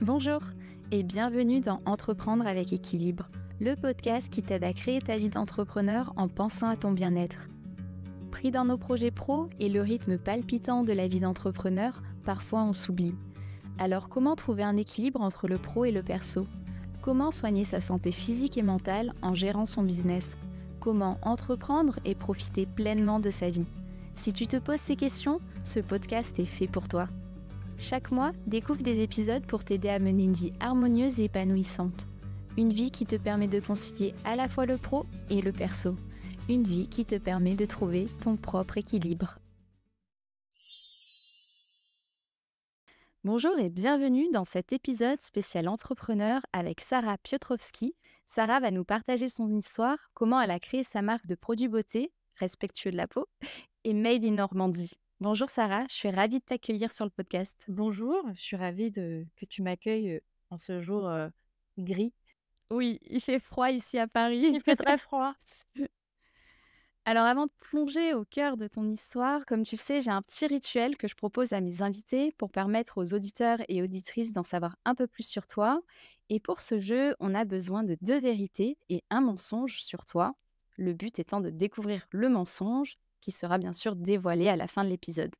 Bonjour et bienvenue dans Entreprendre avec équilibre, le podcast qui t'aide à créer ta vie d'entrepreneur en pensant à ton bien-être. Pris dans nos projets pro et le rythme palpitant de la vie d'entrepreneur, parfois on s'oublie. Alors comment trouver un équilibre entre le pro et le perso? Comment soigner sa santé physique et mentale en gérant son business? Comment entreprendre et profiter pleinement de sa vie? Si tu te poses ces questions, ce podcast est fait pour toi. Chaque mois, découvre des épisodes pour t'aider à mener une vie harmonieuse et épanouissante. Une vie qui te permet de concilier à la fois le pro et le perso. Une vie qui te permet de trouver ton propre équilibre. Bonjour et bienvenue dans cet épisode spécial entrepreneur avec Sarah Piotrowski. Sarah va nous partager son histoire, comment elle a créé sa marque de produits beauté, respectueux de la peau, et Made in Normandie. Bonjour Sarah, je suis ravie de t'accueillir sur le podcast. Bonjour, je suis ravie que tu m'accueilles en ce jour gris. Oui, il fait froid ici à Paris. Il fait très froid. Alors avant de plonger au cœur de ton histoire, comme tu le sais, j'ai un petit rituel que je propose à mes invités pour permettre aux auditeurs et auditrices d'en savoir un peu plus sur toi. Et pour ce jeu, on a besoin de 2 vérités et un mensonge sur toi. Le but étant de découvrir le mensonge qui sera bien sûr dévoilé à la fin de l'épisode.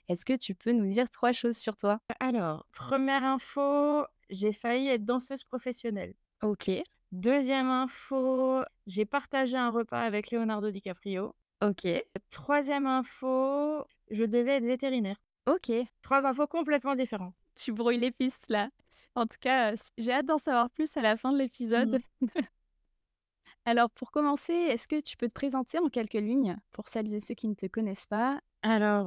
Est-ce que tu peux nous dire 3 choses sur toi? Alors, première info, j'ai failli être danseuse professionnelle. OK, Deuxième info, j'ai partagé un repas avec Leonardo DiCaprio. OK, Troisième info, je devais être vétérinaire. OK. Trois infos complètement différentes. Tu brouilles les pistes là. En tout cas, j'ai hâte d'en savoir plus à la fin de l'épisode. Mhm. Alors pour commencer, est-ce que tu peux te présenter en quelques lignes pour celles et ceux qui ne te connaissent pas? Alors,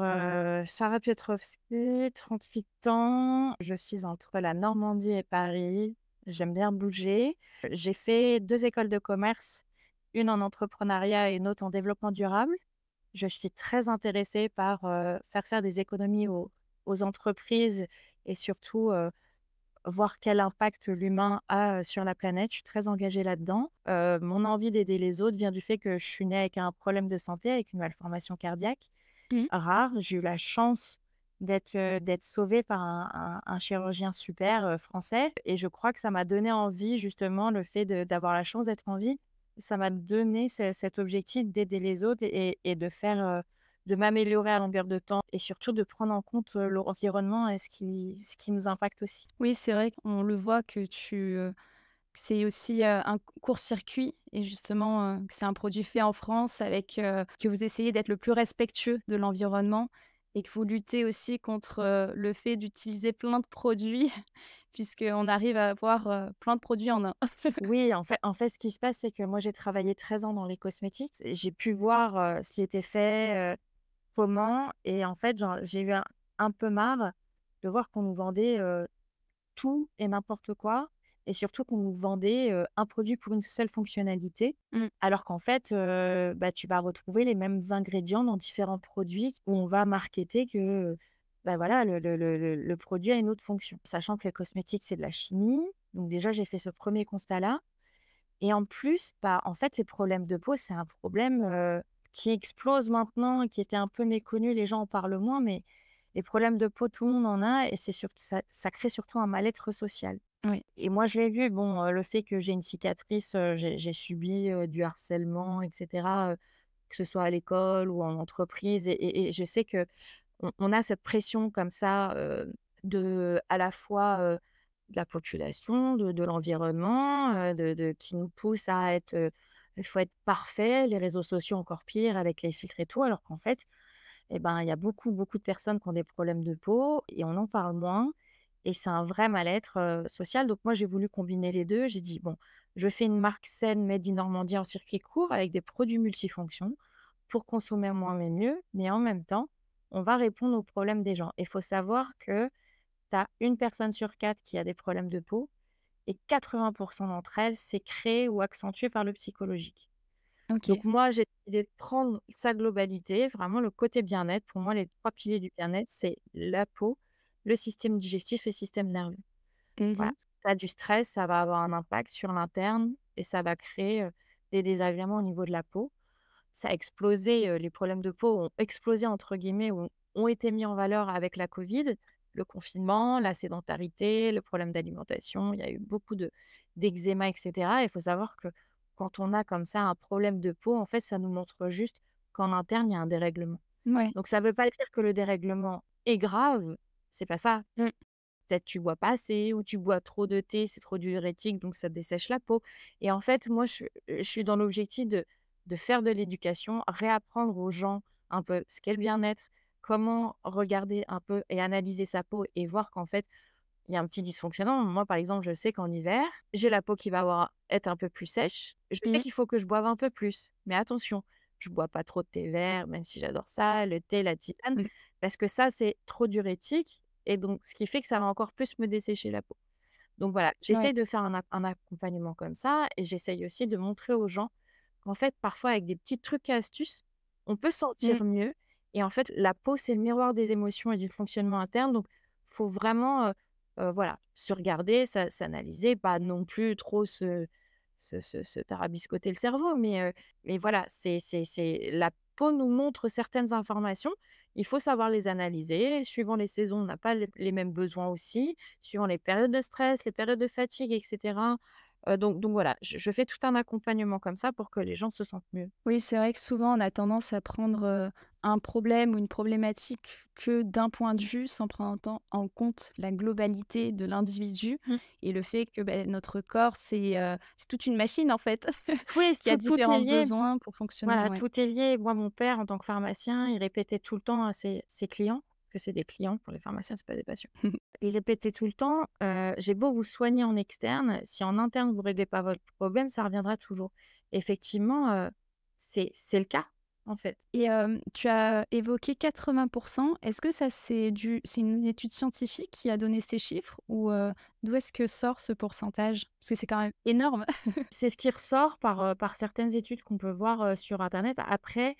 Sarah Piotrowski, 38 ans. Je suis entre la Normandie et Paris. J'aime bien bouger. J'ai fait 2 écoles de commerce, une en entrepreneuriat et une autre en développement durable. Je suis très intéressée par, faire des économies aux entreprises et surtout, voir quel impact l'humain a, sur la planète. Je suis très engagée là-dedans. Mon envie d'aider les autres vient du fait que je suis née avec un problème de santé, avec une malformation cardiaque Mmh. rare. J'ai eu la chance d'être sauvée par un chirurgien super, français et je crois que ça m'a donné envie justement le fait d'avoir la chance d'être en vie. Ça m'a donné cet objectif d'aider les autres et de faire, de m'améliorer à longueur de temps et surtout de prendre en compte, l'environnement et ce qui nous impacte aussi. Oui, c'est vrai qu'on le voit que que c'est aussi, un court-circuit et justement, que c'est un produit fait en France avec, que vous essayez d'être le plus respectueux de l'environnement et que vous luttez aussi contre, le fait d'utiliser plein de produits puisqu'on arrive à avoir, plein de produits en un. Oui, en fait, ce qui se passe, c'est que moi, j'ai travaillé 13 ans dans les cosmétiques et j'ai pu voir, ce qui était fait, comment et en fait, genre, j'ai eu un peu marre de voir qu'on nous vendait, tout et n'importe quoi et surtout qu'on nous vendait, un produit pour une seule fonctionnalité. Mmh. Alors qu'en fait, bah, tu vas retrouver les mêmes ingrédients dans différents produits où on va marketer que, bah, voilà, le produit a une autre fonction. Sachant que les cosmétiques, c'est de la chimie, donc déjà, j'ai fait ce premier constat-là et en plus, bah, en fait, les problèmes de peau, c'est un problème, qui explose maintenant, qui était un peu méconnu, les gens en parlent moins, mais les problèmes de peau, tout le monde en a et c'est surtout ça crée surtout un mal-être social Oui. et moi, je l'ai vu, bon, le fait que j'ai une cicatrice, j'ai subi, du harcèlement et cetera, que ce soit à l'école ou en entreprise et je sais qu'on a cette pression comme ça, de à la fois, de la population, de l'environnement, de qui nous pousse à être, il faut être parfait, les réseaux sociaux encore pire avec les filtres et tout, alors qu'en fait, et ben, il y a beaucoup, beaucoup de personnes qui ont des problèmes de peau et on en parle moins et c'est un vrai mal-être, social. Donc moi, j'ai voulu combiner les 2. J'ai dit: «Bon, je fais une marque saine made in Normandie en circuit court avec des produits multifonctions pour consommer moins mais mieux, mais en même temps, on va répondre aux problèmes des gens». Il faut savoir que tu as 1 personne sur 4 qui a des problèmes de peau et 80 d'entre elles, c'est créé ou accentué par le psychologique. OK. Donc moi, j'ai décidé de prendre sa globalité, vraiment le côté bien-être. Pour moi, les 3 piliers du bien-être, c'est la peau, le système digestif et le système nerveux. Voilà. Mmh. Tu as du stress, ça va avoir un impact sur l'interne et ça va créer, des désagréments au niveau de la peau. Ça a explosé, les problèmes de peau ont «explosé» entre guillemets, ont été mis en valeur avec la Covid, le confinement, la sédentarité, le problème d'alimentation. Il y a eu beaucoup d'eczéma, et cetera. Il faut savoir que quand on a comme ça un problème de peau, en fait, ça nous montre juste qu'en interne, il y a un dérèglement. Ouais. Donc ça ne veut pas dire que le dérèglement est grave, c'est pas ça. Mmh. Peut-être tu bois pas assez ou tu bois trop de thé, c'est trop diurétique, donc ça dessèche la peau. Et en fait, moi, je suis dans l'objectif de faire de l'éducation, réapprendre aux gens un peu ce qu'est le bien-être, comment regarder un peu et analyser sa peau et voir qu'en fait, il y a un petit dysfonctionnement. Moi, par exemple, je sais qu'en hiver, j'ai la peau qui va être un peu plus sèche. Je sais Mmh. qu'il faut que je boive un peu plus. Mais attention, je bois pas trop de thé vert, même si j'adore ça, le thé, la tisane, Mmh. parce que ça, c'est trop diurétique. Et donc, ce qui fait que ça va encore plus me dessécher la peau. Donc voilà, Ouais. j'essaye de faire un accompagnement comme ça et j'essaye aussi de montrer aux gens qu'en fait, parfois, avec des petits trucs et astuces, on peut Mmh. sentir mieux. Et en fait, la peau, c'est le miroir des émotions et du fonctionnement interne. Donc, faut vraiment, voilà, se regarder, s'analyser, pas non plus trop se tarabiscoter le cerveau, mais voilà, la peau nous montre certaines informations. Il faut savoir les analyser. Suivant les saisons, on n'a pas les mêmes besoins aussi, suivant les périodes de stress, les périodes de fatigue, et cetera. Donc voilà, je fais tout un accompagnement comme ça pour que les gens se sentent mieux. Oui, c'est vrai que souvent on a tendance à prendre, un problème ou une problématique que d'un point de vue, sans prendre en compte la globalité de l'individu Mmh. et le fait que, notre corps c'est toute une machine en fait, Oui, qui a tout est différents lié. besoins pour fonctionner, Voilà, ouais. tout est lié. Moi, mon père, en tant que pharmacien, il répétait tout le temps à ses clients, que c'est des clients pour les pharmaciens, c'est pas des patients. Il répétait tout le temps, «J'ai beau vous soigner en externe, si en interne vous réglez pas votre problème, ça reviendra toujours». Effectivement, c'est le cas, en fait. Et tu as évoqué 80. Est-ce que ça c'est une étude scientifique qui a donné ces chiffres ou d'où est-ce que sort ce pourcentage? Parce que c'est quand même énorme. C'est ce qui ressort par certaines études qu'on peut voir, sur internet. Après,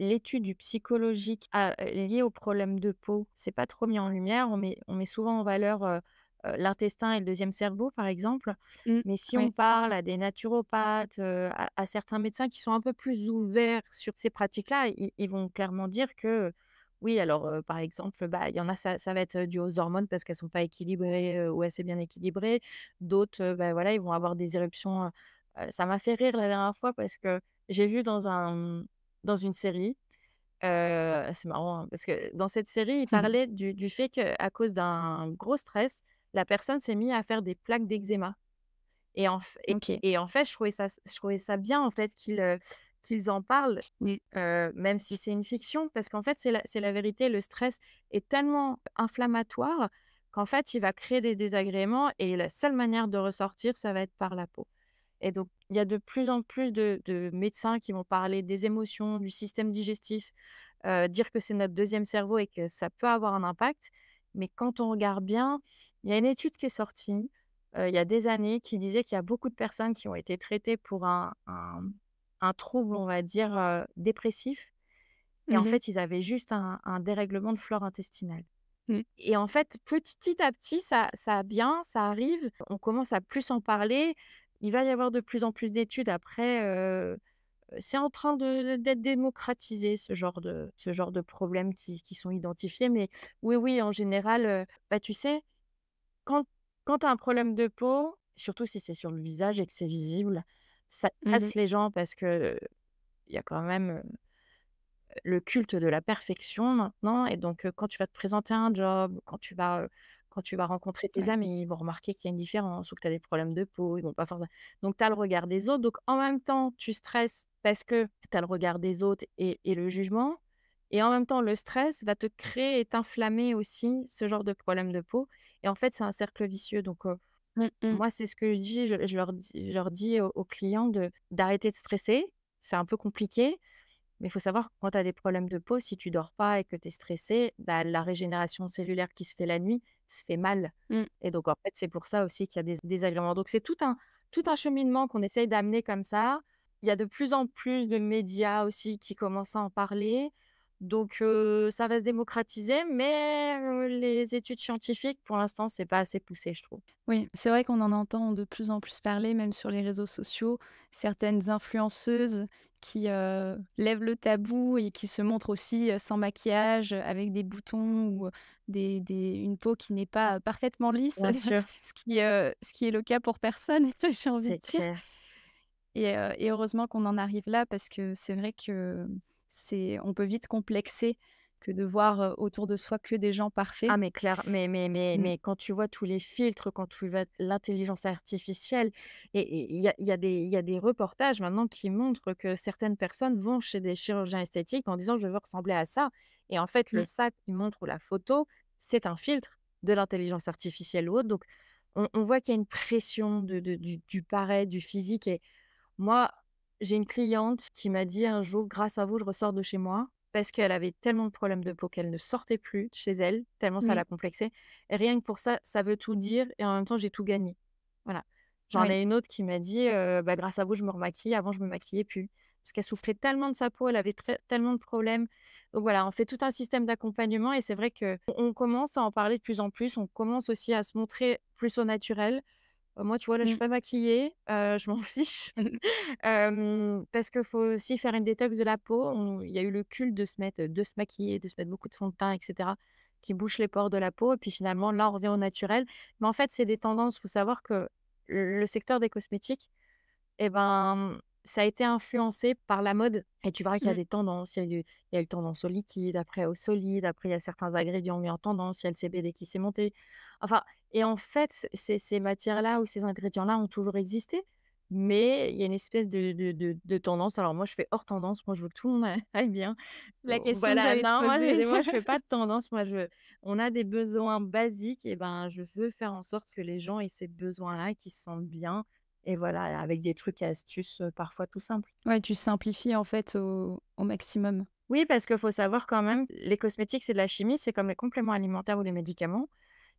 l'étude du psychologique liée aux problèmes de peau, c'est pas trop mis en lumière. On met souvent en valeur, l'intestin et le deuxième cerveau, par exemple. Mmh, Mais si on ouais. parle à des naturopathes, à certains médecins qui sont un peu plus ouverts sur ces pratiques-là, ils vont clairement dire que, oui, alors, par exemple, bah, il y en a, ça va être dû aux hormones parce qu'elles sont pas équilibrées, ou assez bien équilibrées. D'autres, bah, voilà, ils vont avoir des éruptions. Ça m'a fait rire la dernière fois parce que j'ai vu dans une série, c'est marrant, hein, parce que dans cette série, il parlait du fait qu'à cause d'un gros stress, la personne s'est mise à faire des plaques d'eczéma. OK. Et en fait, je trouvais ça bien, en fait, qu'ils en parlent, Mmh. même si c'est une fiction, parce qu'en fait, c'est la vérité. Le stress est tellement inflammatoire qu'en fait, il va créer des désagréments et la seule manière de ressortir, ça va être par la peau. Et donc, il y a de plus en plus de médecins qui vont parler des émotions, du système digestif, dire que c'est notre deuxième cerveau et que ça peut avoir un impact. Mais quand on regarde bien, il y a une étude qui est sortie, il y a des années, qui disait qu'il y a beaucoup de personnes qui ont été traitées pour un trouble, on va dire, dépressif. Et en Mmh. fait, ils avaient juste un dérèglement de flore intestinale. Mmh. Et en fait, petit à petit, ça arrive, on commence à plus en parler. Il va y avoir de plus en plus d'études après, c'est en train d'être démocratisé ce genre de problèmes qui sont identifiés. Mais oui, oui, en général, bah, tu sais, quand quand tu as un problème de peau, surtout si c'est sur le visage et que c'est visible, ça Mmh. casse les gens parce que il y a quand même, le culte de la perfection maintenant. Et donc, quand tu vas te présenter à un job, quand tu vas rencontrer tes Ouais. amis, ils vont remarquer qu'il y a une différence ou que tu as des problèmes de peau, ils vont pas forcément. Donc tu as le regard des autres, donc en même temps, tu stresses parce que tu as le regard des autres et le jugement, et en même temps, le stress va te créer et t'inflammer aussi ce genre de problème de peau. Et en fait, c'est un cercle vicieux. Donc, Mmh mh. moi, c'est ce que je dis, je leur dis aux clients d'arrêter de stresser. C'est un peu compliqué, mais il faut savoir que quand tu as des problèmes de peau, si tu dors pas et que tu es stressé, bah, la régénération cellulaire qui se fait la nuit se fait mal. Mmh. Et donc en fait, c'est pour ça aussi qu'il y a des désagréments. Donc c'est tout un cheminement qu'on essaye d'amener comme ça. Il y a de plus en plus de médias aussi qui commencent à en parler. Donc ça va se démocratiser, mais les études scientifiques, pour l'instant, c'est pas assez poussé, je trouve. Oui, c'est vrai qu'on en entend de plus en plus parler, même sur les réseaux sociaux. Certaines influenceuses qui lève le tabou et qui se montre aussi sans maquillage, avec des boutons ou une peau qui n'est pas parfaitement lisse, Bien sûr, ce qui est le cas pour personne, j'ai envie de c'est dire. clair. Et heureusement qu'on en arrive là parce que c'est vrai que on peut vite complexer que de voir autour de soi que des gens parfaits. Ah mais clair, Mmh. mais quand tu vois tous les filtres, quand tu vois l'intelligence artificielle et il y a des reportages maintenant qui montrent que certaines personnes vont chez des chirurgiens esthétiques en disant: «Je veux ressembler à ça» et en fait, le Mmh. sac qu'ils montrent ou la photo, c'est un filtre de l'intelligence artificielle ou autre donc on voit qu'il y a une pression du paraître, du physique et moi, j'ai une cliente qui m'a dit un jour: «Grâce à vous, je ressors de chez moi», parce qu'elle avait tellement de problèmes de peau qu'elle ne sortait plus de chez elle, tellement ça Oui, la complexait et rien que pour ça, ça veut tout dire et en même temps, j'ai tout gagné. Voilà. J'en oui. ai une autre qui m'a dit: «Bah, grâce à vous, je me remaquille. Avant, je me maquillais plus». Parce qu'elle souffrait tellement de sa peau, elle avait tellement de problèmes. Donc voilà, on fait tout un système d'accompagnement et c'est vrai qu'on commence à en parler de plus en plus. On commence aussi à se montrer plus au naturel. Moi, tu vois, là, je suis Mmh. pas maquillée, je m'en fiche. Parce qu'il faut aussi faire une détox de la peau. Il y a eu le culte de se maquiller, de se mettre beaucoup de fond de teint et cetera, qui bouche les pores de la peau et puis finalement, là, on revient au naturel. Mais en fait, c'est des tendances. Il faut savoir que le secteur des cosmétiques et ben, ça a été influencé par la mode et tu verras qu'il y a Mmh. des tendances. Il y a eu tendance au liquide, après au solide, après il y a certains ingrédients mis en tendance, il y a le CBD qui s'est monté. Enfin et en fait, ces matières-là ou ces ingrédients-là ont toujours existé, mais il y a une espèce de tendance. Alors moi, je fais hors tendance, moi je veux que tout le monde aille bien. La question que Voilà, j'allais te non, poser. moi je fais pas de tendance, moi je on a des besoins basiques et ben, je veux faire en sorte que les gens aient ces besoins-là, qu'ils se sentent bien et voilà, avec des trucs et astuces, parfois tout simples. Ouais, tu simplifies en fait au maximum. Oui, parce qu'il faut savoir quand même, les cosmétiques, c'est de la chimie, c'est comme les compléments alimentaires ou les médicaments.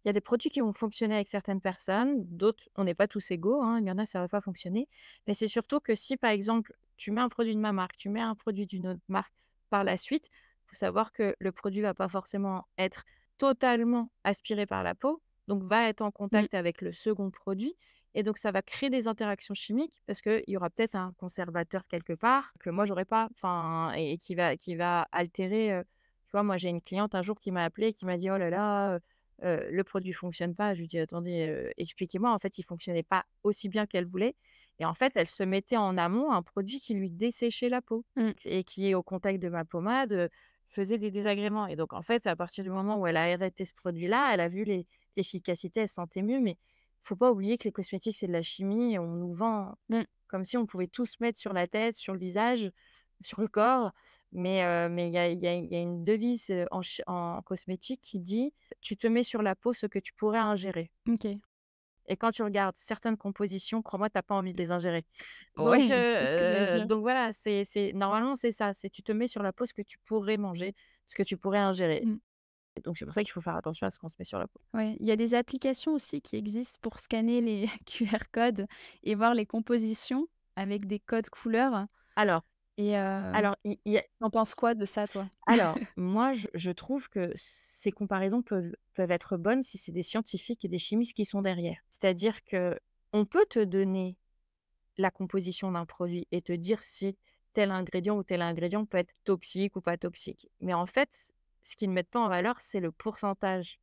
Il y a des produits qui vont fonctionner avec certaines personnes, d'autres, on n'est pas tous égaux, hein, il y en a, ça va pas fonctionner. Mais c'est surtout que si, par exemple, tu mets un produit de ma marque, tu mets un produit d'une autre marque par la suite, il faut savoir que le produit va pas forcément être totalement aspiré par la peau, donc va être en Mmh. contact avec le second produit et donc ça va créer des interactions chimiques parce qu'il y aura peut-être un conservateur quelque part que moi j'aurais pas, enfin et qui va altérer, tu vois? Moi, j'ai une cliente un jour qui m'a appelée et qui m'a dit: «Oh là là, le produit fonctionne pas». Je lui dis: «Attendez, expliquez-moi». En fait, il fonctionnait pas aussi bien qu'elle voulait et en fait, elle se mettait en amont un produit qui lui desséchait la peau Mmh. et qui, au contact de ma pommade, faisait des désagréments et donc en fait, à partir du moment où elle a arrêté ce produit-là, elle a vu l'efficacité, elle se sentait mieux mais faut pas oublier que les cosmétiques, c'est de la chimie et on nous vend Mmh. comme si on pouvait tout se mettre sur la tête, sur le visage, sur le corps mais il y a une devise, en cosmétique qui dit: «Tu te mets sur la peau ce que tu pourrais ingérer» OK. et quand tu regardes certaines compositions, crois-moi, tu as pas envie de les ingérer. Donc Ouais, c'est ce que j'allais dire. donc voilà, c'est normalement, c'est ça, c'est tu te mets sur la peau ce que tu pourrais manger, ce que tu pourrais ingérer. Mmh. Donc c'est pour ça qu'il faut faire attention à ce qu'on se met sur la peau. Ouais, il y a des applications aussi qui existent pour scanner les QR codes et voir les compositions avec des codes couleurs Alors et il y a tu penses quoi de ça, toi? alors moi, je trouve que ces comparaisons peuvent être bonnes si c'est des scientifiques et des chimistes qui sont derrière. C'est-à-dire que on peut te donner la composition d'un produit et te dire si tel ingrédient ou tel ingrédient peut être toxique ou pas toxique. Mais en fait, ce qu'ils ne mettent pas en valeur, c'est le pourcentage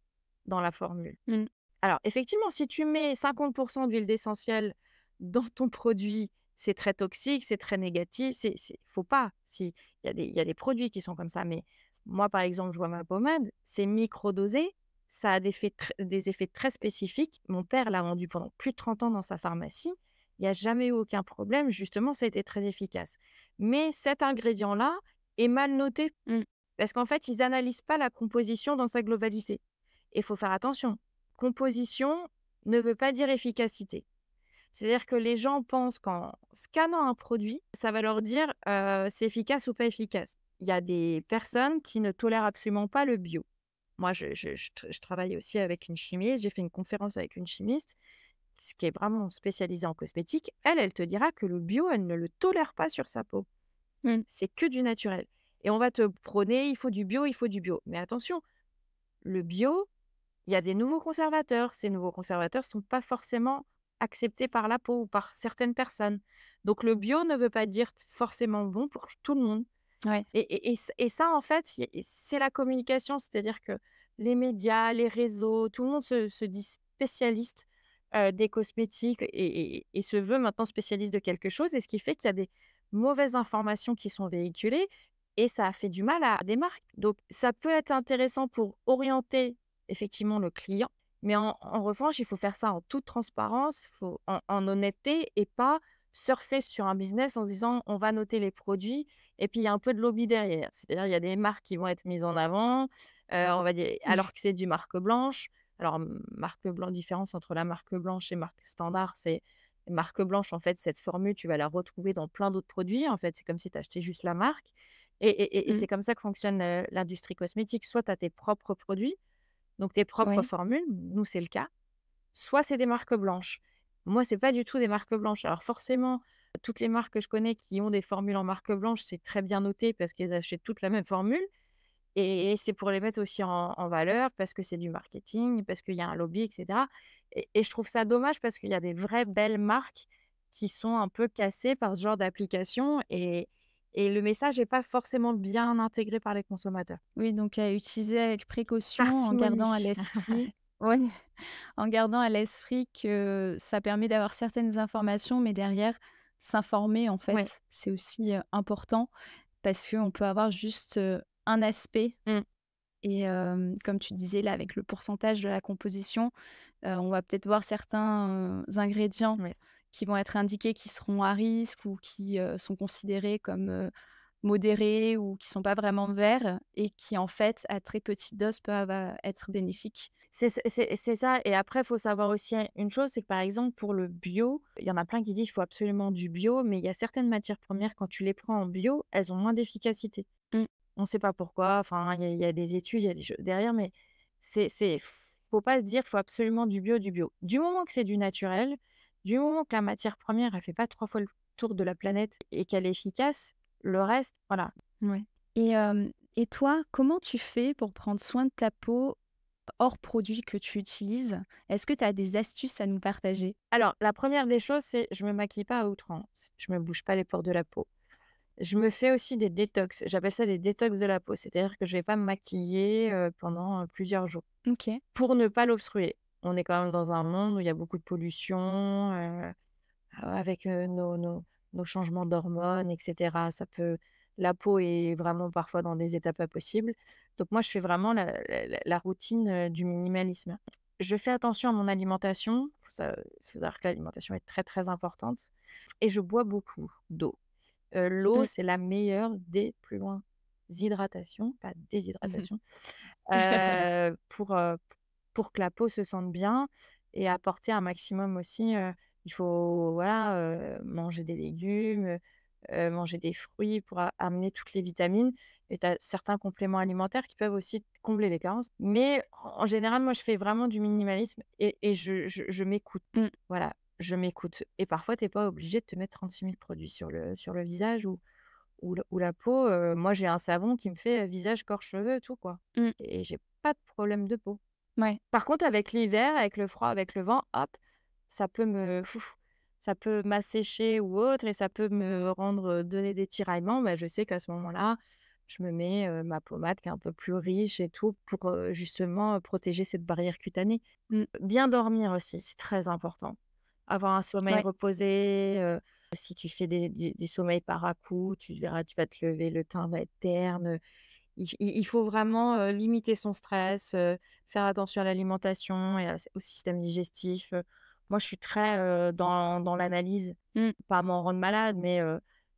dans la formule. Mmh. Alors effectivement, si tu mets 50 d'huile d'essentiel dans ton produit, c'est très toxique, c'est très négatif, faut pas. Si il y a des produits qui sont comme ça, mais moi, par exemple, je vois ma pommade, c'est microdosé, ça a des effets très spécifiques. Mon père l'a vendu pendant plus de 30 ans dans sa pharmacie. Il n'y a jamais eu aucun problème. Justement, ça a été très efficace. Mais cet ingrédient-là est mal noté Mmh. parce qu'en fait, ils analysent pas la composition dans sa globalité. Et il faut faire attention. Composition ne veut pas dire efficacité. C'est-à-dire que les gens pensent qu'en scannant un produit, ça va leur dire, c'est efficace ou pas efficace. Il y a des personnes qui ne tolèrent absolument pas le bio. Moi, je travaille aussi avec une chimiste, j'ai fait une conférence avec une chimiste, ce qui est vraiment spécialisée en cosmétique. Elle te dira que le bio, elle ne le tolère pas sur sa peau. Mmh. C'est que du naturel et on va te prôner: «Il faut du bio, il faut du bio». Mais attention, le bio, il y a des nouveaux conservateurs. Ces nouveaux conservateurs sont pas forcément accepté par la peau ou par certaines personnes. Donc le bio ne veut pas dire forcément bon pour tout le monde. Ouais. Et ça, en fait, c'est la communication. C'est-à-dire que les médias, les réseaux, tout le monde se dit spécialiste, des cosmétiques et se veut maintenant spécialiste de quelque chose et ce qui fait qu'il y a des mauvaises informations qui sont véhiculées et ça a fait du mal à des marques. Donc ça peut être intéressant pour orienter effectivement le client, mais en revanche, il faut faire ça en toute transparence, faut en honnêteté et pas surfer sur un business en se disant: «On va noter les produits» et puis il y a un peu de lobby derrière. C'est-à-dire, il y a des marques qui vont être mises en avant, on va dire alors que c'est du marque blanche. Alors, marque blanche différence entre la marque blanche et marque standard, c'est marque blanche, en fait, cette formule, tu vas la retrouver dans plein d'autres produits, en fait. C'est comme si tu achetais juste la marque et Mmh. c'est comme ça que fonctionne, l'industrie cosmétique. Soit tu as tes propres produits, donc tes propres Ouais. formules, nous, c'est le cas, soit c'est des marques blanches. Moi, c'est pas du tout des marques blanches. Alors forcément, toutes les marques que je connais qui ont des formules en marque blanche, c'est très bien noté parce qu'elles achètent toutes la même formule et c'est pour les mettre aussi en valeur parce que c'est du marketing, parce qu'il y a un lobby et cetera et je trouve ça dommage parce qu'il y a des vraies belles marques qui sont un peu cassées par ce genre d'application et le message est pas forcément bien intégré par les consommateurs. Oui, donc à utiliser avec précaution en gardant à Parcimonie. l'esprit ouais, en gardant à l'esprit que ça permet d'avoir certaines informations, mais derrière, s'informer, en Ouais. fait, c'est aussi, important parce qu'on peut avoir juste, un aspect Mmh. et comme tu disais là, avec le pourcentage de la composition, on va peut-être voir certains, ingrédients Ouais. qui vont être indiqués qui seront à risque ou qui, sont considérés comme, modérés ou qui sont pas vraiment verts et qui, en fait, à très petite dose peuvent, être bénéfiques. C'est ça et après, il faut savoir aussi une chose, c'est que, par exemple, pour le bio, il y en a plein qui disent: «Il faut absolument du bio», mais il y a certaines matières premières, quand tu les prends en bio, elles ont moins d'efficacité. Mmh. On ne sait pas pourquoi, enfin, il y a des études, il y a des choses derrière, mais c'est faut pas se dire: «Faut absolument du bio, du bio». Du moment que c'est du naturel, du moment que la matière première, elle fait pas 3 fois le tour de la planète et qu'elle est efficace, le reste, voilà. Ouais et toi, comment tu fais pour prendre soin de ta peau hors produits que tu utilises? Est-ce que tu as des astuces à nous partager? Alors, la première des choses, c'est je me maquille pas à outrance, je me bouge pas les pores de la peau. Je me fais aussi des détox, j'appelle ça des détox de la peau, c'est-à-dire que je vais pas me maquiller, pendant, plusieurs jours OK. pour ne pas l'obstruer. On est quand même dans un monde où il y a beaucoup de pollution, avec, nos changements d'hormones et cetera. La peau est vraiment parfois dans des états pas possibles. Donc moi, je fais vraiment la routine, du minimalisme. Je fais attention à mon alimentation, faut savoir que l'alimentation est très, très importante et je bois beaucoup d'eau. L'eau, Mmh. c'est la meilleure des plus loin hydratations, pas Mmh. déshydratation, pour que la peau se sente bien et apporter un maximum aussi, il faut voilà, manger des légumes, manger des fruits pour amener toutes les vitamines et tu as certains compléments alimentaires qui peuvent aussi combler les carences. Mais en général, moi, je fais vraiment du minimalisme et je m'écoute. Mmh. Voilà, je m'écoute et parfois, tu es pas obligé de te mettre 36 000 produits sur le visage ou la peau. Moi, j'ai un savon qui me fait, visage, corps, cheveux, tout quoi Mmh. et j'ai pas de problème de peau. Ouais. Par contre, avec l'hiver, avec le froid, avec le vent, hop, ça peut me ça peut m'assécher ou autre et ça peut me rendre, donner des tiraillements. Bah, je sais qu'à ce moment-là, je me mets, ma pommade qui est un peu plus riche et tout pour, justement, protéger cette barrière cutanée. Mmh. Bien dormir aussi, c'est très important. Avoir un sommeil Ouais. reposé, si tu fais des sommeils par à-coups, tu verras, tu vas te lever, le teint va être terne, il faut vraiment, limiter son stress, faire attention à l'alimentation et au système digestif, Moi, je suis très, dans l'analyse, Mmh. pas m'en rendre malade, mais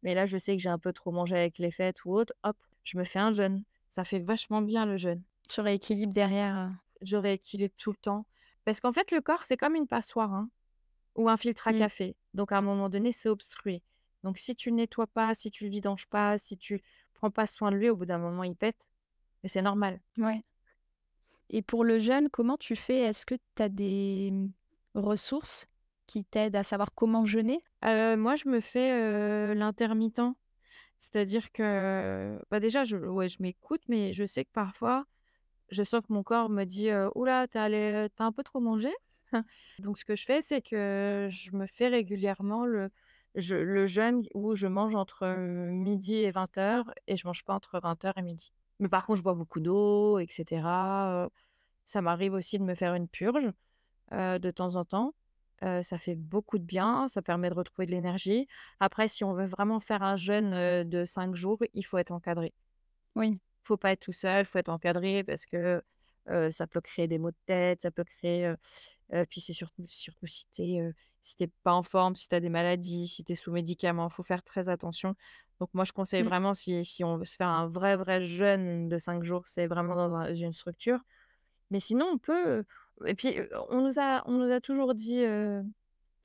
là, je sais que j'ai un peu trop mangé avec les fêtes ou autre, hop, je me fais un jeûne. Ça fait vachement bien le jeûne. Tu rééquilibres derrière, Je rééquilibre tout le temps parce qu'en fait, le corps, c'est comme une passoire, hein, ou un filtre à Mmh. café. Donc à un moment donné, c'est obstrué. Donc si tu le nettoies pas, si tu le vidanges pas, si tu prends pas soin de lui, au bout d'un moment, il pète et c'est normal. Ouais et pour le jeûne, comment tu fais? Est-ce que tu as des, ressources qui t'aident à savoir comment jeûner? Moi, je me fais, l'intermittent. C'est-à-dire que, bah, déjà, je m'écoute, mais je sais que parfois, je sens que mon corps me dit: «Ouh là, tu un peu trop mangé». Donc ce que je fais, c'est que je me fais régulièrement le jeûne où je mange entre, 12:00 et 20:00 et je mange pas entre 20:00 et midi. Mais par contre, je bois beaucoup d'eau et cetera, ça m'arrive aussi de me faire une purge, de temps en temps. Ça fait beaucoup de bien, ça permet de retrouver de l'énergie. Après, si on veut vraiment faire un jeûne, de 5 jours, il faut être encadré. Oui, Faut pas être tout seul, faut être encadré parce que, ça peut créer des maux de tête, ça peut créer, puis c'est surtout si tu pas en forme, si tu as des maladies, si tu es sous médicaments, faut faire très attention. Donc moi, je conseille mmh, vraiment si on veut se faire un vrai jeûne de 5 jours, c'est vraiment dans une structure. Mais sinon on peut, et puis, on nous a toujours dit,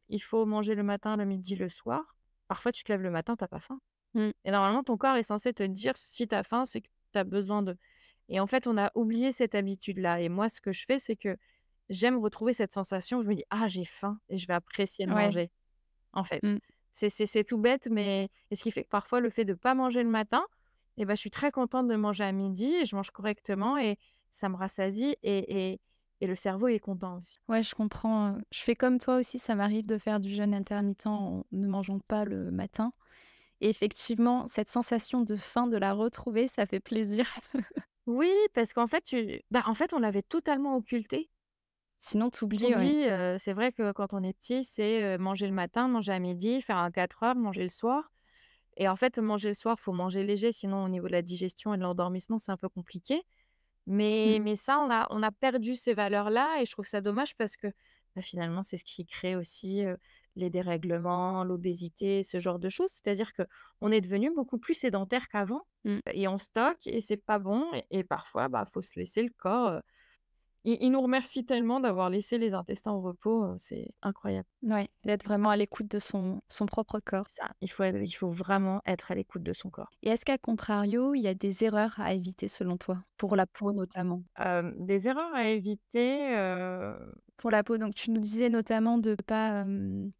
il faut manger le matin, le midi, le soir. Parfois, tu te lèves le matin, tu as pas faim mmh. et normalement, ton corps est censé te dire si tu as faim, c'est que tu as besoin de et en fait, on a oublié cette habitude-là et moi, ce que je fais, c'est que j'aime retrouver cette sensation où je me dis: «Ah, j'ai faim» et je vais apprécier de Ouais, manger, en fait. mmh. C'est tout bête, mais et ce qui fait que parfois, le fait de pas manger le matin et ben, je suis très contente de manger à midi et je mange correctement et ça me rassasie et le cerveau est content aussi. Ouais, je comprends, je fais comme toi aussi, ça m'arrive de faire du jeûne intermittent en ne mangeant pas le matin et effectivement, cette sensation de faim, de la retrouver, ça fait plaisir. Oui, parce qu'en fait, en fait, on l'avait totalement occulté. Sinon tu Tu oublies, ouais. oublies, c'est vrai que quand on est petit, c'est, manger le matin, manger à midi, faire un 4 heures, manger le soir et en fait, manger le soir, faut manger léger, sinon au niveau de la digestion et de l'endormissement, c'est un peu compliqué. Mais Mmh. mais ça, on a perdu ces valeurs-là et je trouve ça dommage parce que, bah, finalement, c'est ce qui crée aussi, les dérèglements, l'obésité, ce genre de choses. C'est-à-dire que on est devenu beaucoup plus sédentaire qu'avant Mmh. et on stocke et c'est pas bon et parfois, bah, faut se laisser le corps, il nous remercie tellement d'avoir laissé les intestins au repos, c'est incroyable. Ouais, d'être vraiment à l'écoute de son propre corps. Ça, il faut vraiment être à l'écoute de son corps. Et est-ce qu'à contrario, il y a des erreurs à éviter selon toi? Pour la peau notamment? Des erreurs à éviter, Pour la peau, donc tu nous disais notamment de pas,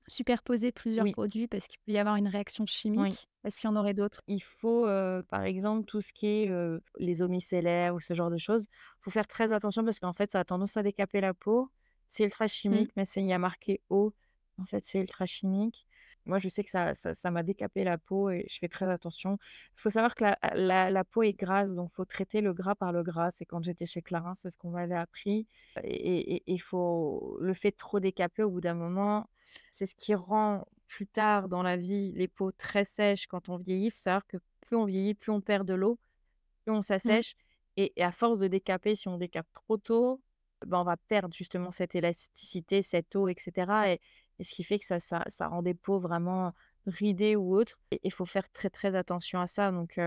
superposer plusieurs oui, produits parce qu'il peut y avoir une réaction oui. chimique. Est-ce qu'il y en aurait d'autres? Il faut, par exemple, tout ce qui est, les eaux micellaires ou ce genre de choses, faut faire très attention parce qu'en fait, ça a tendance à décaper la peau. C'est ultra Mmh. chimique, mais il y a marqué eau, en fait, c'est ultra chimique. Moi, je sais que ça m'a décapé la peau et je fais très attention. Il faut savoir que la peau est grasse, donc faut traiter le gras par le gras. C'est quand j'étais chez Clarins, c'est ce qu'on m'avait appris et il faut le fait de trop décaper au bout d'un moment, c'est ce qui rend plus tard dans la vie les peaux très sèches quand on vieillit. Il faut savoir que plus on vieillit, plus on perd de l'eau, plus on Mmh. s'assèche et à force de décaper, si on décape trop tôt, ben, on va perdre justement cette élasticité, cette eau et cetera et ce qui fait que ça rend des peaux vraiment ridées ou autres et il faut faire très, très attention à ça donc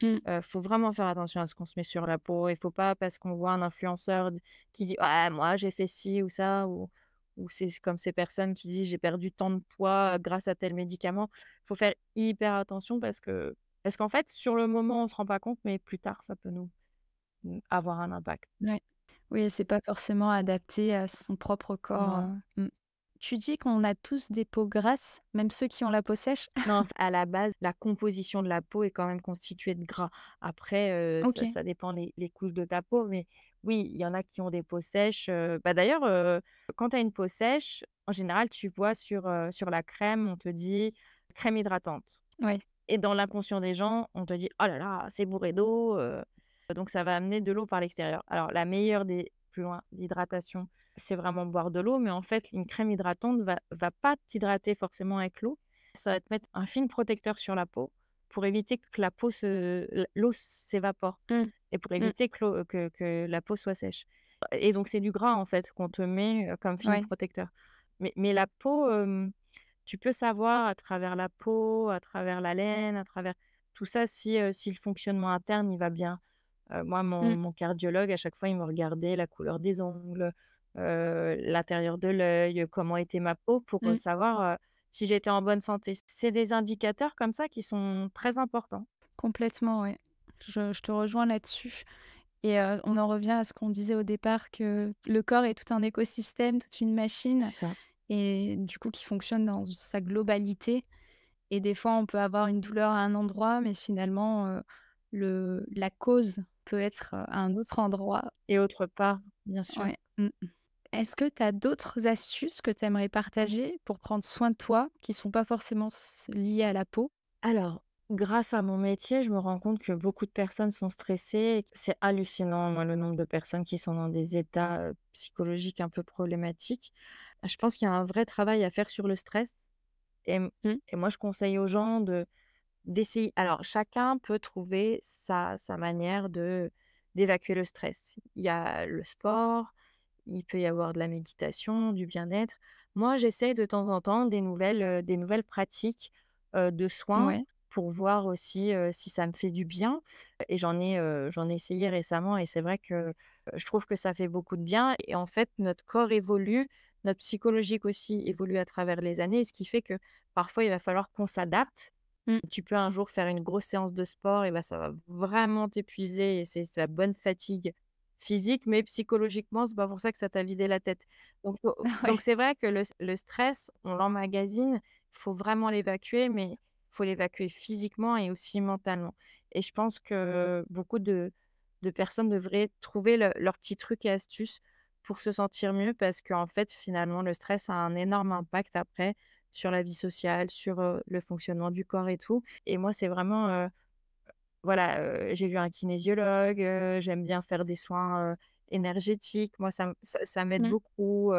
Mmh. faut vraiment faire attention à ce qu'on se met sur la peau. Il faut pas parce qu'on voit un influenceur qui dit: «Ouais, moi j'ai fait ci ou ça» ou c'est comme ces personnes qui disent: «J'ai perdu tant de poids, grâce à tel médicament». Faut faire hyper attention parce qu'en fait, sur le moment, on se rend pas compte, mais plus tard, ça peut avoir un impact. Ouais. Oui, c'est pas forcément adapté à son propre corps, Non. mmh. Tu dis qu'on a tous des peaux grasses, même ceux qui ont la peau sèche? Non, à la base, la composition de la peau est quand même constituée de gras. Après, ça OK. dépend les couches de ta peau, mais oui, il y en a qui ont des peaux sèches, bah, d'ailleurs, quand tu as une peau sèche, en général, tu vois sur la crème, on te dit: «Crème hydratante» Ouais. et dans l'inconscient des gens, on te dit: «Oh là là, c'est bourré d'eau», donc ça va amener de l'eau par l'extérieur. Alors la meilleure des plus loin, l'hydratation, c'est vraiment boire de l'eau, mais en fait, une crème hydratante va pas t'hydrater forcément avec l'eau. Ça va te mettre un film protecteur sur la peau pour éviter que la peau l'eau s'évapore Mmh. et pour Mmh. éviter que la peau soit sèche et donc c'est du gras, en fait, qu'on te met, comme film Ouais. protecteur. Mais la peau, tu peux savoir à travers la peau, à travers la laine, à travers tout ça si le fonctionnement interne, il va bien. Moi, mon Mmh. mon cardiologue, à chaque fois, il me regardait la couleur des ongles, l'intérieur de l'œil, comment était ma peau pour, Mmh. savoir, si j'étais en bonne santé. C'est des indicateurs comme ça qui sont très importants. Complètement, ouais. Je te rejoins là-dessus et on en revient à ce qu'on disait au départ que le corps est tout un écosystème, toute une machine C'est ça. et du coup qui fonctionne dans sa globalité et des fois on peut avoir une douleur à un endroit mais finalement, la cause peut être, à un autre endroit. Et autre part, bien sûr. Ouais. Mmh. Est-ce que tu as d'autres astuces que tu aimerais partager pour prendre soin de toi, qui sont pas forcément liées à la peau? Alors, grâce à mon métier, je me rends compte que beaucoup de personnes sont stressées. C'est hallucinant, moi, le nombre de personnes qui sont dans des états psychologiques un peu problématiques. Je pense qu'il y a un vrai travail à faire sur le stress. Mmh. Et moi, je conseille aux gens d'essayer. Alors, chacun peut trouver sa manière d'évacuer le stress. Il y a le sport, il peut y avoir de la méditation, du bien-être. Moi, j'essaie de temps en temps des nouvelles pratiques de soins Ouais. pour voir aussi si ça me fait du bien. Et j'en ai essayé récemment et c'est vrai que je trouve que ça fait beaucoup de bien. Et en fait, notre corps évolue, notre psychologique aussi évolue à travers les années, ce qui fait que parfois, il va falloir qu'on s'adapte. Mmh. Tu peux un jour faire une grosse séance de sport et ben ça va vraiment t'épuiser et c'est la bonne fatigue physique, mais psychologiquement, c'est pas pour ça que ça t'a vidé la tête. Donc Ouais. c'est vrai que le stress, on l'emmagasine, il faut vraiment l'évacuer, mais il faut l'évacuer physiquement et aussi mentalement. Et je pense que beaucoup de personnes devraient trouver leurs petits trucs et astuces pour se sentir mieux parce qu'en fait, finalement, le stress a un énorme impact après sur la vie sociale, sur, le fonctionnement du corps et tout. Et moi, c'est vraiment, voilà, j'ai vu un kinésiologue, j'aime bien faire des soins, énergétiques. Moi, ça m'aide Mmh. beaucoup,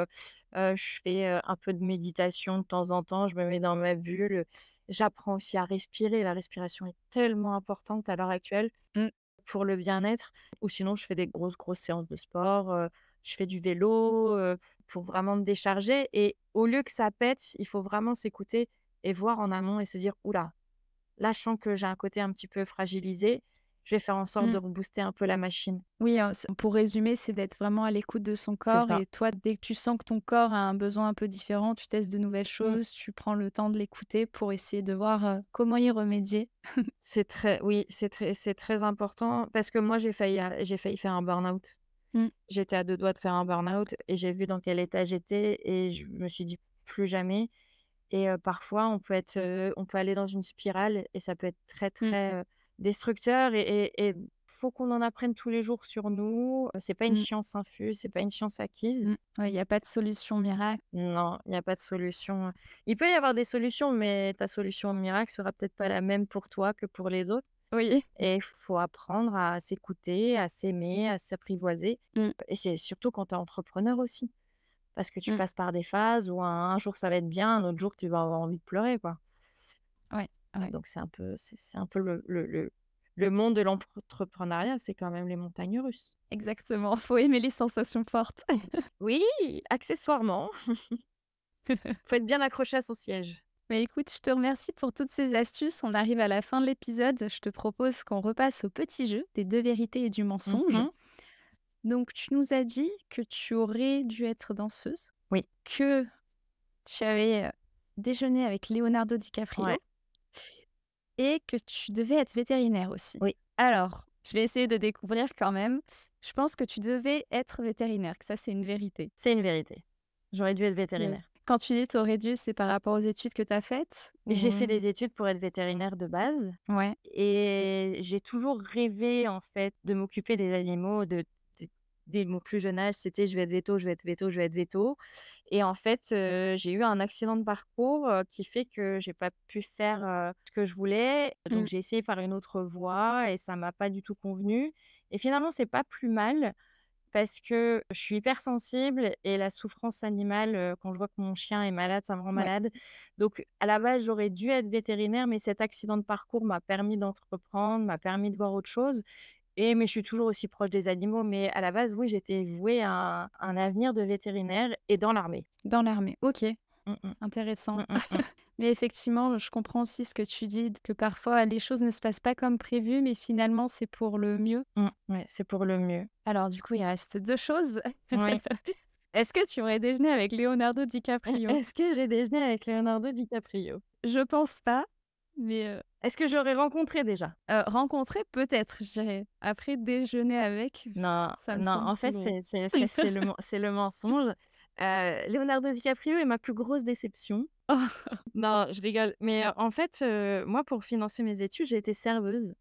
je fais, un peu de méditation de temps en temps, je me mets dans ma bulle, j'apprends aussi à respirer. La respiration est tellement importante à l'heure actuelle Mmh. pour le bien-être ou sinon je fais des grosses, grosses séances de sport, je fais du vélo, pour vraiment me décharger et au lieu que ça pète, il faut vraiment s'écouter et voir en amont et se dire: «Ouh là, je sens que j'ai un côté un petit peu fragilisé, je vais faire en sorte de Mmh. rebooster un peu la machine». Oui, pour résumer, c'est d'être vraiment à l'écoute de son C'est corps ça. et toi, dès que tu sens que ton corps a un besoin un peu différent, tu testes de nouvelles Mmh. choses, tu prends le temps de l'écouter pour essayer de voir, comment y remédier. C'est très important parce que moi j'ai failli faire un burn-out. Mmh. J'étais à 2 doigts de faire un burn-out et j'ai vu dans quel état j'étais et je me suis dit: «Plus jamais». Et parfois on peut aller dans une spirale et ça peut être très, Mmh. très, destructeur et faut qu'on en apprenne tous les jours sur nous. C'est pas une Mmh. science infuse, c'est pas une science acquise. Mmh. Ouais, il y a pas de solution miracle. Non, il y a pas de solution. Il peut y avoir des solutions, mais ta solution miracle sera peut-être pas la même pour toi que pour les autres Oui. et il faut apprendre à s'écouter, à s'aimer, à s'apprivoiser Mmh. et c'est surtout quand tu es entrepreneur aussi. Parce que tu Mmh. passes par des phases où un jour ça va être bien, un autre jour tu vas avoir envie de pleurer, quoi. Ouais, ouais, Donc c'est un peu le monde de l'entrepreneuriat, c'est quand même les montagnes russes. exactement. Faut aimer les sensations fortes. Oui, accessoirement, faut être bien accroché à son siège. Mais écoute, je te remercie pour toutes ces astuces. On arrive à la fin de l'épisode. Je te propose qu'on repasse au petit jeu des 2 vérités et du mensonge. Mmh. Donc tu nous as dit que tu aurais dû être danseuse, Oui, que tu avais, déjeuné avec Leonardo ouais, DiCaprio et que tu devais être vétérinaire aussi. oui, Alors, je vais essayer de découvrir quand même. Je pense que tu devais être vétérinaire, que ça, c'est une vérité. c'est une vérité. J'aurais dû être Yes. vétérinaire. Quand tu dis: «Tu aurais dû», c'est par rapport aux études que tu as faites? J'ai fait Ou des études pour être vétérinaire de base ouais. et j'ai toujours rêvé, en fait, de m'occuper des animaux dès mon plus jeune âge. C'était: «Je vais être véto, je vais être véto, je vais être véto». Et en fait, j'ai eu un accident de parcours, qui fait que j'ai pas pu faire, ce que je voulais. Donc Mmh. j'ai essayé par une autre voie et ça m'a pas du tout convenu et finalement, c'est pas plus mal parce que je suis hypersensible et la souffrance animale, quand je vois que mon chien est malade, ça me rend Ouais. malade. Donc à la base, j'aurais dû être vétérinaire, mais cet accident de parcours m'a permis d'entreprendre, m'a permis de voir autre chose mais je suis toujours aussi proche des animaux. Mais à la base, oui, j'étais vouée à un avenir de vétérinaire et dans l'armée. Dans l'armée. OK, Mmh mh. intéressant. Mmh mh mh. Mais effectivement, je comprends aussi ce que tu dis, que parfois les choses ne se passent pas comme prévu, mais finalement c'est pour le mieux. Ouais, c'est pour le mieux. Alors du coup, il reste 2 choses. Oui. Est-ce que tu aurais déjeuné avec Leonardo DiCaprio? Est-ce que j'ai déjeuné avec Leonardo DiCaprio? Je pense pas, mais Est-ce que je l'aurais rencontré déjà? rencontrer peut-être, je dirais. Après déjeuner avec, Non, ça me non, semble en plus fait, lourd. c'est le mensonge. Leonardo DiCaprio est ma plus grosse déception. Non, je rigole, mais en fait, moi, pour financer mes études, j'ai été serveuse.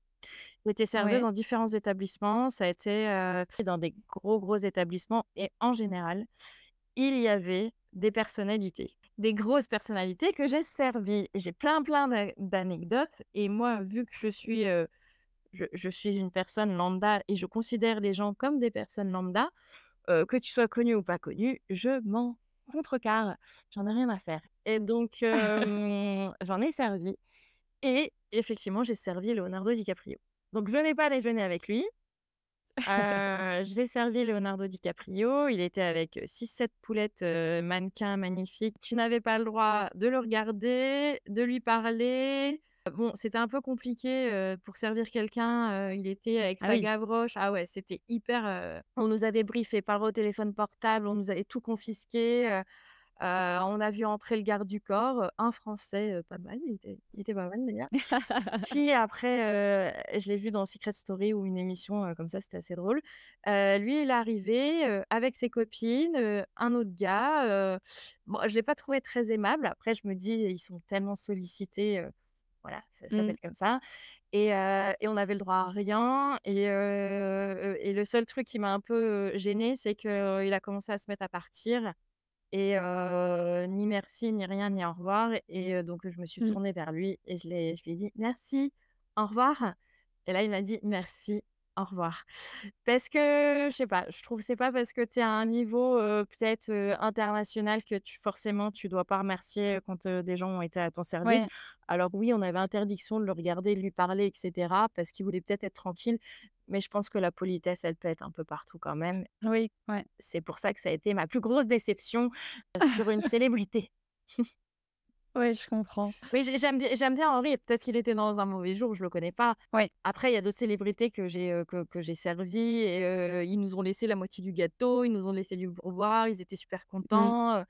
J'ai été serveuse Ouais. dans différents établissements. Ça a été, dans des gros, gros établissements et en général, il y avait des personnalités, des grosses personnalités que j'ai servies. J'ai plein d'anecdotes et moi, vu que je suis une personne lambda et je considère les gens comme des personnes lambda, que tu sois connu ou pas connu, je m'en contrecarre. J'en ai rien à faire et donc j'en ai servi et effectivement, j'ai servi Leonardo DiCaprio. Donc je n'ai pas déjeuné avec lui, j'ai servi Leonardo DiCaprio, il était avec, 6-7 poulettes, mannequins magnifiques. Tu n'avais pas le droit de le regarder, de lui parler. Bon, c'était un peu compliqué, pour servir quelqu'un, il était avec Ah sa oui. Gavroche. Ah ouais, c'était hyper, on nous avait briefé, parlé au téléphone portable, on nous avait tout confisqué, on a vu entrer le garde du corps, un Français, pas mal, il était pas mal d'ailleurs. Qui après, je l'ai vu dans Secret Story ou une émission, comme ça, c'était assez drôle. Lui, il est arrivé, avec ses copines, un autre gars, bon, je l'ai pas trouvé très aimable. Après, je me dis: «Ils sont tellement sollicités», voilà, ça peut Mmh. être comme ça et on avait le droit à rien et le seul truc qui m'a un peu, gênée, c'est qu'il a commencé à se mettre à partir et ni merci, ni rien, ni au revoir et donc je me suis Mmh. tournée vers lui et je lui ai dit: «Merci, au revoir» et là, il m'a dit: «Merci, au revoir». Parce que, je sais pas, je trouve c'est pas parce que tu es à un niveau, peut-être, international que tu dois pas remercier quand, des gens ont été à ton service. Ouais. Alors oui, on avait interdiction de le regarder, de lui parler et cetera parce qu'il voulait peut-être être tranquille, mais je pense que la politesse, elle peut être un peu partout quand même. Oui, ouais. C'est pour ça que ça a été ma plus grosse déception, sur une célébrité. Ouais, je comprends. Oui, j'aime bien Henry et peut-être qu'il était dans un mauvais jour, je le connais pas. Ouais. Après, il y a d'autres célébrités que j'ai servies et ils nous ont laissé la moitié du gâteau, ils nous ont laissé du pourboire, ils étaient super Mmh. contents,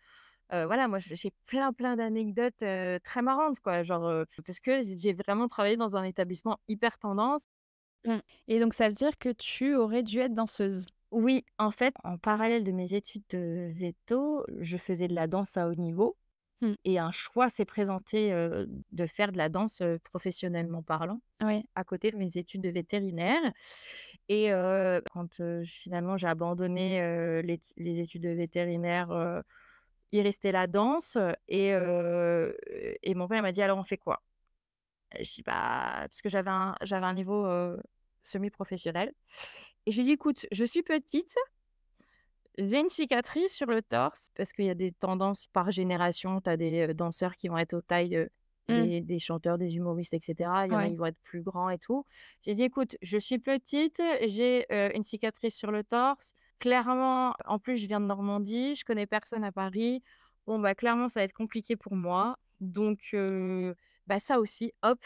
voilà, moi j'ai plein d'anecdotes, très marrantes quoi, genre, parce que j'ai vraiment travaillé dans un établissement hyper tendance. Mmh. Et donc ça veut dire que tu aurais dû être danseuse? Oui, en fait, en parallèle de mes études de véto, je faisais de la danse à haut niveau. Mmh. Et un choix s'est présenté, de faire de la danse, professionnellement parlant, Ouais. à côté de mes études de vétérinaire et quand, finalement j'ai abandonné, les études de vétérinaire, il restait la danse, et mon père m'a dit: «Alors on fait quoi?» Je dis: «Bah» parce que j'avais un niveau, semi-professionnel et je lui ai dit: «Écoute, je suis petite, j'ai une cicatrice sur le torse parce qu'il y a des tendances par génération. Tu as des, danseurs qui vont être aux tailles, Mmh. des chanteurs, des humoristes et cetera. Il y en a, Ouais. ils vont être plus grands et tout. J'ai dit: «Écoute, je suis petite, j'ai, une cicatrice sur le torse. Clairement, en plus, je viens de Normandie, je connais personne à Paris. Bon, bah, clairement, ça va être compliqué pour moi. Donc, bah, ça aussi, hop,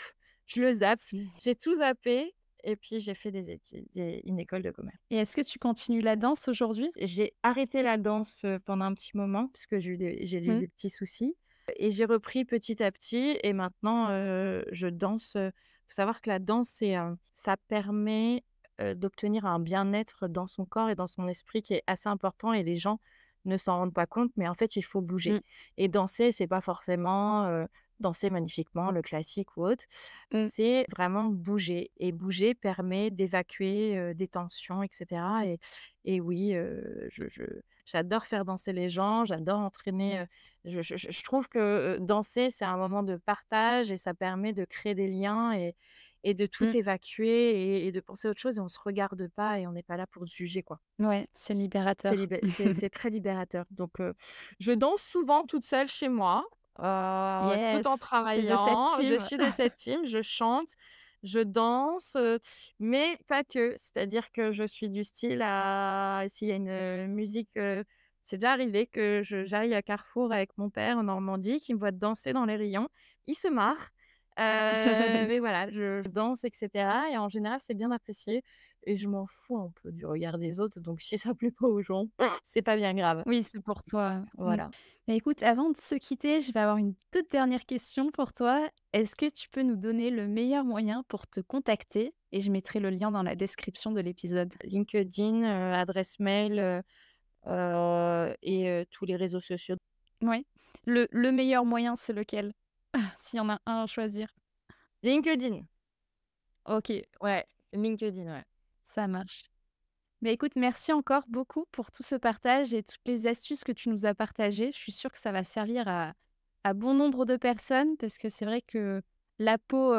je le zappe». J'ai tout zappé et puis j'ai fait une école de commerce. Et est-ce que tu continues la danse aujourd'hui? J'ai arrêté la danse, pendant un petit moment parce que j'ai eu Mmh. des petits soucis et j'ai repris petit à petit et maintenant, je danse, faut savoir que la danse, ça permet, d'obtenir un bien-être dans son corps et dans son esprit qui est assez important et les gens ne s'en rendent pas compte, mais en fait, il faut bouger Mmh. et danser, c'est pas forcément, danser magnifiquement, le classique ou autre. Mmh. C'est vraiment bouger et bouger permet d'évacuer, des tensions et cetera et oui, j'adore faire danser les gens, j'adore entraîner, je trouve que, danser, c'est un moment de partage et ça permet de créer des liens et de tout Mmh. évacuer et de penser à autre chose et on se regarde pas et on n'est pas là pour se juger, quoi. Ouais, c'est libérateur. C'est très libérateur donc je danse souvent toute seule chez moi, tout en Yes, tu es de cette travaillant. Je team. suis de cette team, je chante, je danse, mais pas que. C'est-à-dire que je suis du style à s'il y a une, musique, c'est déjà arrivé que j'aille à Carrefour avec mon père en Normandie, qu'il me voit danser dans les rayons. Il se marre, mais voilà, je danse et cetera et en général, c'est bien apprécié et je m'en fous un peu du regard des autres, donc si ça plaît pas aux gens, c'est pas bien grave. Oui, c'est pour toi. Mmh. Voilà. Mais écoute, avant de se quitter, je vais avoir une toute dernière question pour toi. Est-ce que tu peux nous donner le meilleur moyen pour te contacter? Et je mettrai le lien dans la description de l'épisode. LinkedIn, adresse mail, et tous les réseaux sociaux. Ouais. Le meilleur moyen, c'est lequel? S'il y en a un à choisir. LinkedIn, OK, ouais, LinkedIn, ouais. ça marche. Mais écoute, merci encore beaucoup pour tout ce partage et toutes les astuces que tu nous as partagées. Je suis sûre que ça va servir à bon nombre de personnes parce que c'est vrai que la peau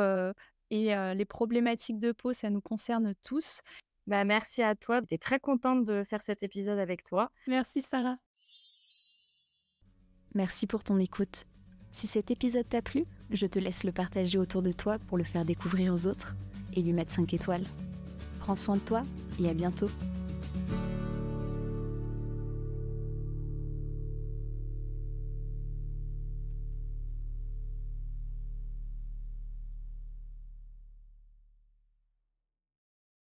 et les problématiques de peau, ça nous concerne tous. Bah, merci à toi, j'étais très contente de faire cet épisode avec toi. Merci Sarah. Merci pour ton écoute. Si cet épisode t'a plu, je te laisse le partager autour de toi pour le faire découvrir aux autres et lui mettre 5 étoiles. Prends soin de toi et à bientôt.